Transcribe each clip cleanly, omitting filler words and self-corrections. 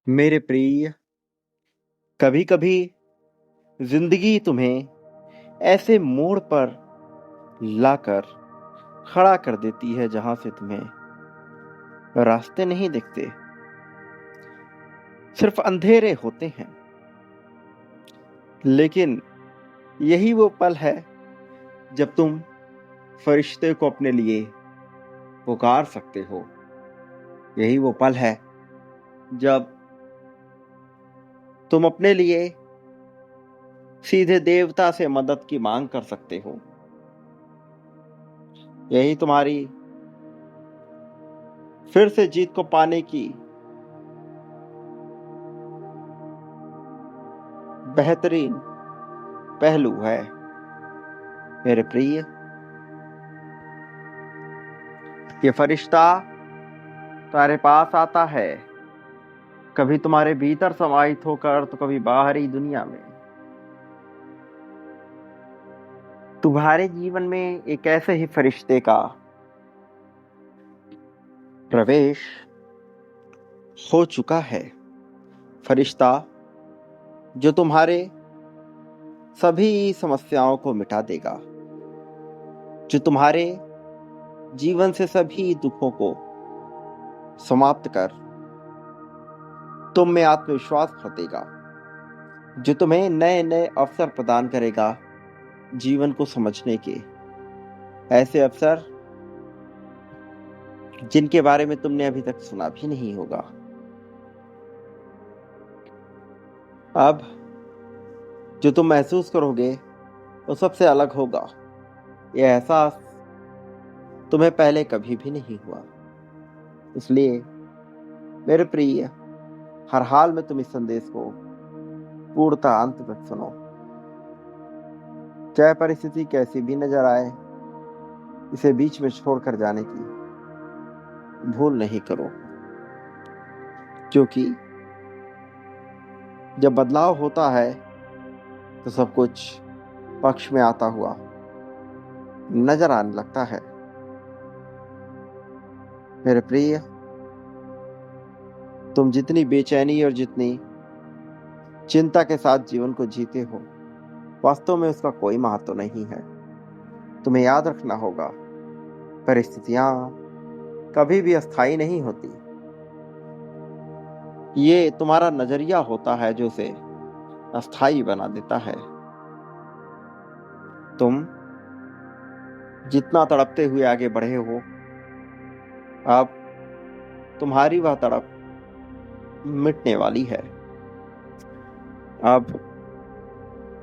मेरे प्रिय, कभी कभी जिंदगी तुम्हें ऐसे मोड़ पर लाकर खड़ा कर देती है जहां से तुम्हें रास्ते नहीं दिखते, सिर्फ अंधेरे होते हैं। लेकिन यही वो पल है जब तुम फरिश्ते को अपने लिए पुकार सकते हो। यही वो पल है जब तुम अपने लिए सीधे देवता से मदद की मांग कर सकते हो। यही तुम्हारी फिर से जीत को पाने की बेहतरीन पहलू है। मेरे प्रिय, ये फरिश्ता तुम्हारे पास आता है, कभी तुम्हारे भीतर समाहित होकर तो कभी बाहरी दुनिया में। तुम्हारे जीवन में एक ऐसे ही फरिश्ते का प्रवेश हो चुका है। फरिश्ता जो तुम्हारे सभी समस्याओं को मिटा देगा, जो तुम्हारे जीवन से सभी दुखों को समाप्त कर तुम में आत्मविश्वास भर देगा, जो तुम्हें नए नए अवसर प्रदान करेगा जीवन को समझने के। ऐसे अवसर जिनके बारे में तुमने अभी तक सुना भी नहीं होगा। अब जो तुम महसूस करोगे वो सबसे अलग होगा। यह एहसास तुम्हें पहले कभी भी नहीं हुआ। इसलिए मेरे प्रिय, हर हाल में तुम इस संदेश को पूर्णतः अंत तक सुनो। चाहे परिस्थिति कैसी भी नजर आए, इसे बीच में छोड़कर जाने की भूल नहीं करो, क्योंकि जब बदलाव होता है तो सब कुछ पक्ष में आता हुआ नजर आने लगता है। मेरे प्रिय, तुम जितनी बेचैनी और जितनी चिंता के साथ जीवन को जीते हो, वास्तव में उसका कोई महत्व नहीं है। तुम्हें याद रखना होगा, परिस्थितियां कभी भी अस्थायी नहीं होती। ये तुम्हारा नजरिया होता है जो उसे अस्थायी बना देता है। तुम जितना तड़पते हुए आगे बढ़े हो, अब तुम्हारी वह तड़प मिटने वाली है। अब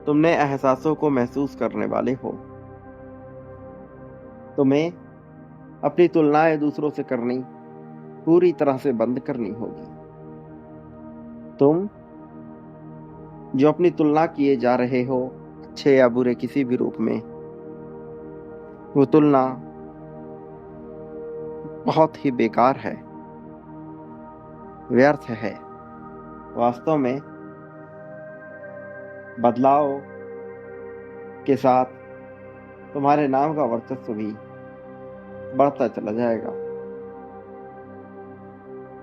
तुम नए एहसासों को महसूस करने वाले हो। तुम्हें अपनी तुलनाएं दूसरों से करनी पूरी तरह से बंद करनी होगी। तुम जो अपनी तुलना किए जा रहे हो, अच्छे या बुरे किसी भी रूप में, वो तुलना बहुत ही बेकार है, व्यर्थ है। वास्तव में बदलाव के साथ तुम्हारे नाम का वर्चस्व भी बढ़ता चला जाएगा।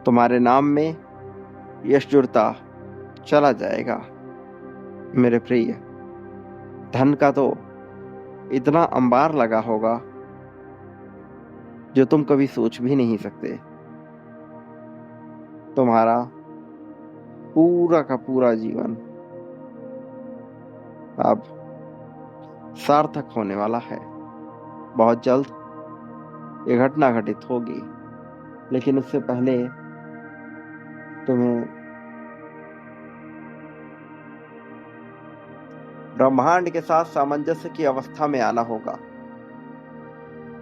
तुम्हारे नाम में यश जुड़ता चला जाएगा। मेरे प्रिय, धन का तो इतना अंबार लगा होगा जो तुम कभी सोच भी नहीं सकते। तुम्हारा पूरा का पूरा जीवन अब सार्थक होने वाला है। बहुत जल्द ये घटना घटित होगी, लेकिन उससे पहले तुम्हें ब्रह्मांड के साथ सामंजस्य की अवस्था में आना होगा।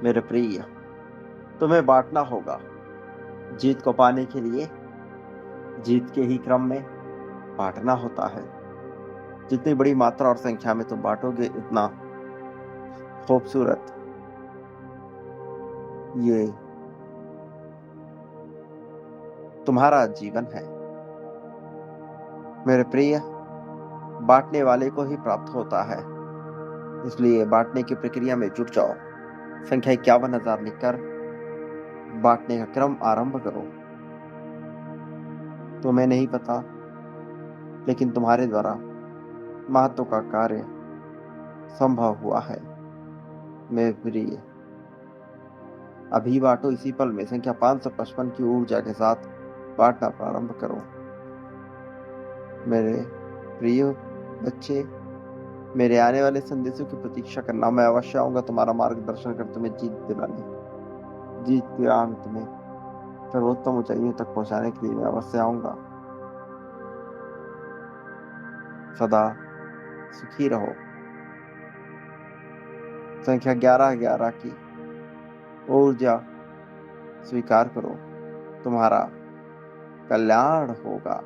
मेरे प्रिय, तुम्हें बांटना होगा। जीत को पाने के लिए जीत के ही क्रम में बांटना होता है। जितनी बड़ी मात्रा और संख्या में तुम बांटोगे, उतना खूबसूरत ये तुम्हारा जीवन है। मेरे प्रिय, बांटने वाले को ही प्राप्त होता है। इसलिए बांटने की प्रक्रिया में जुट जाओ। संख्या 51,000 लिखकर बांटने का क्रम आरंभ करो। तुम्हें नहीं पता, लेकिन तुम्हारे द्वारा महत्व का कार्य संभव हुआ है मेरे प्रिय। अभी बांटो, इसी पल में संख्या 555 की ऊर्जा के साथ बांटना प्रारंभ करो। मेरे प्रिय बच्चे, मेरे आने वाले संदेशों की प्रतीक्षा करना। मैं अवश्य आऊंगा तुम्हारा मार्गदर्शन कर तुम्हें जीत दिलाने, जीत की राह में तुम्हें सर्वोत्तम ऊंचाइयों तक पहुंचाने के लिए मैं अवश्य आऊंगा। सदा सुखी रहो। संख्या 1111 की ऊर्जा स्वीकार करो, तुम्हारा कल्याण होगा।